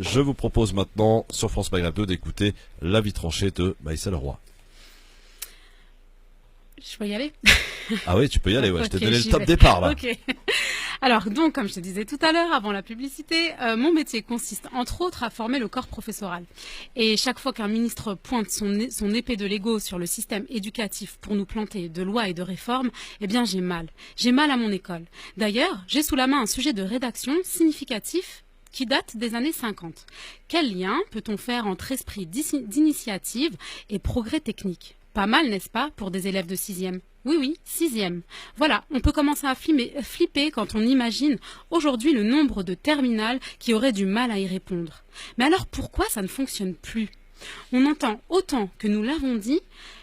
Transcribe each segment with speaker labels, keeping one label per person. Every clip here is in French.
Speaker 1: Je vous propose maintenant, sur France Maghreb 2, d'écouter l'avis tranché de Maïssa Leroy.
Speaker 2: Je peux y aller?
Speaker 1: Ah oui, tu peux y aller, ouais.
Speaker 2: Ok,
Speaker 1: Je t'ai donné le
Speaker 2: j'y
Speaker 1: top
Speaker 2: vais.
Speaker 1: départ, là.
Speaker 2: Ok. Alors, donc, comme je te disais tout à l'heure, avant la publicité, mon métier consiste, entre autres, à former le corps professoral. Et chaque fois qu'un ministre pointe son épée de Lego sur le système éducatif pour nous planter de lois et de réformes, eh bien, j'ai mal. J'ai mal à mon école. D'ailleurs, j'ai sous la main un sujet de rédaction significatif qui date des années 50. Quel lien peut-on faire entre esprit d'initiative et progrès technique? Pas mal, n'est-ce pas, pour des élèves de 6e? Oui, oui, 6e. Voilà, on peut commencer à flipper quand on imagine aujourd'hui le nombre de terminales qui auraient du mal à y répondre. Mais alors pourquoi ça ne fonctionne plus? On entend autant que nous l'avons dit,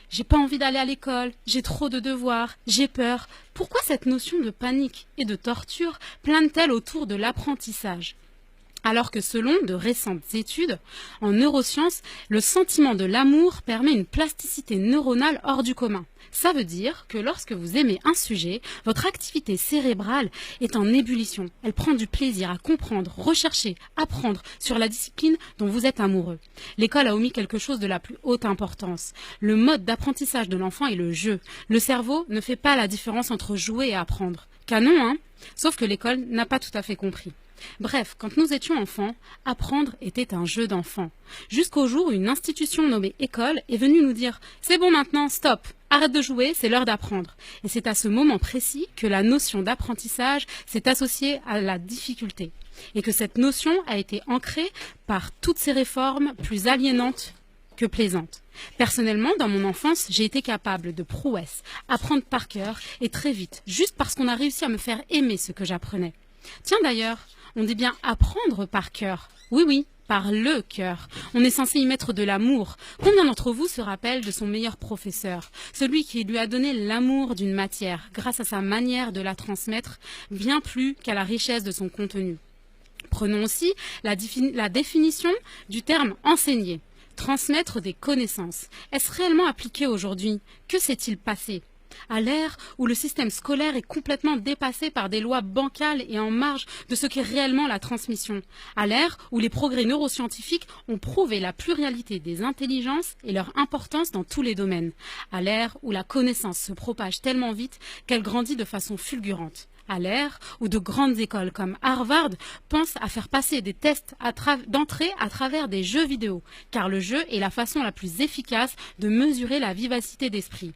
Speaker 2: j'ai pas envie d'aller à l'école, j'ai trop de devoirs, j'ai peur. Pourquoi cette notion de panique et de torture plane-t-elle autour de l'apprentissage? Alors que selon de récentes études, en neurosciences, le sentiment de l'amour permet une plasticité neuronale hors du commun. Ça veut dire que lorsque vous aimez un sujet, votre activité cérébrale est en ébullition. Elle prend du plaisir à comprendre, rechercher, apprendre sur la discipline dont vous êtes amoureux. L'école a omis quelque chose de la plus haute importance. Le mode d'apprentissage de l'enfant est le jeu. Le cerveau ne fait pas la différence entre jouer et apprendre. Canon, hein? Sauf que l'école n'a pas tout à fait compris. Bref, quand nous étions enfants, apprendre était un jeu d'enfant. Jusqu'au jour où une institution nommée école est venue nous dire « C'est bon maintenant, stop, arrête de jouer, c'est l'heure d'apprendre ». Et c'est à ce moment précis que la notion d'apprentissage s'est associée à la difficulté. Et que cette notion a été ancrée par toutes ces réformes plus aliénantes que plaisantes. Personnellement, dans mon enfance, j'ai été capable de prouesses, apprendre par cœur et très vite, juste parce qu'on a réussi à me faire aimer ce que j'apprenais. Tiens d'ailleurs, on dit bien apprendre par cœur. Oui, oui, par le cœur. On est censé y mettre de l'amour. Combien d'entre vous se rappellent de son meilleur professeur? Celui qui lui a donné l'amour d'une matière, grâce à sa manière de la transmettre, bien plus qu'à la richesse de son contenu. Prenons aussi la définition du terme enseigner. Transmettre des connaissances. Est-ce réellement appliqué aujourd'hui? Que s'est-il passé? À l'ère où le système scolaire est complètement dépassé par des lois bancales et en marge de ce qu'est réellement la transmission. À l'ère où les progrès neuroscientifiques ont prouvé la pluralité des intelligences et leur importance dans tous les domaines. À l'ère où la connaissance se propage tellement vite qu'elle grandit de façon fulgurante. À l'ère où de grandes écoles comme Harvard pensent à faire passer des tests d'entrée à travers des jeux vidéo, car le jeu est la façon la plus efficace de mesurer la vivacité d'esprit.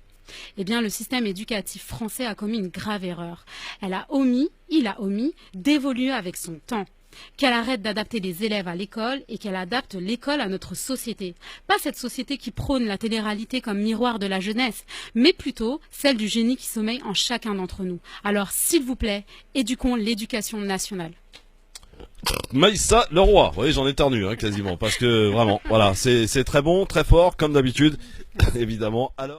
Speaker 2: Eh bien, le système éducatif français a commis une grave erreur. Il a omis d'évoluer avec son temps. Qu'elle arrête d'adapter les élèves à l'école et qu'elle adapte l'école à notre société. Pas cette société qui prône la télé-réalité comme miroir de la jeunesse, mais plutôt celle du génie qui sommeille en chacun d'entre nous. Alors, s'il vous plaît, éduquons l'éducation nationale.
Speaker 1: Maïssa Leroy. Oui, j'en éternue, hein, quasiment. Parce que, vraiment, voilà, c'est très bon, très fort, comme d'habitude, évidemment. Alors...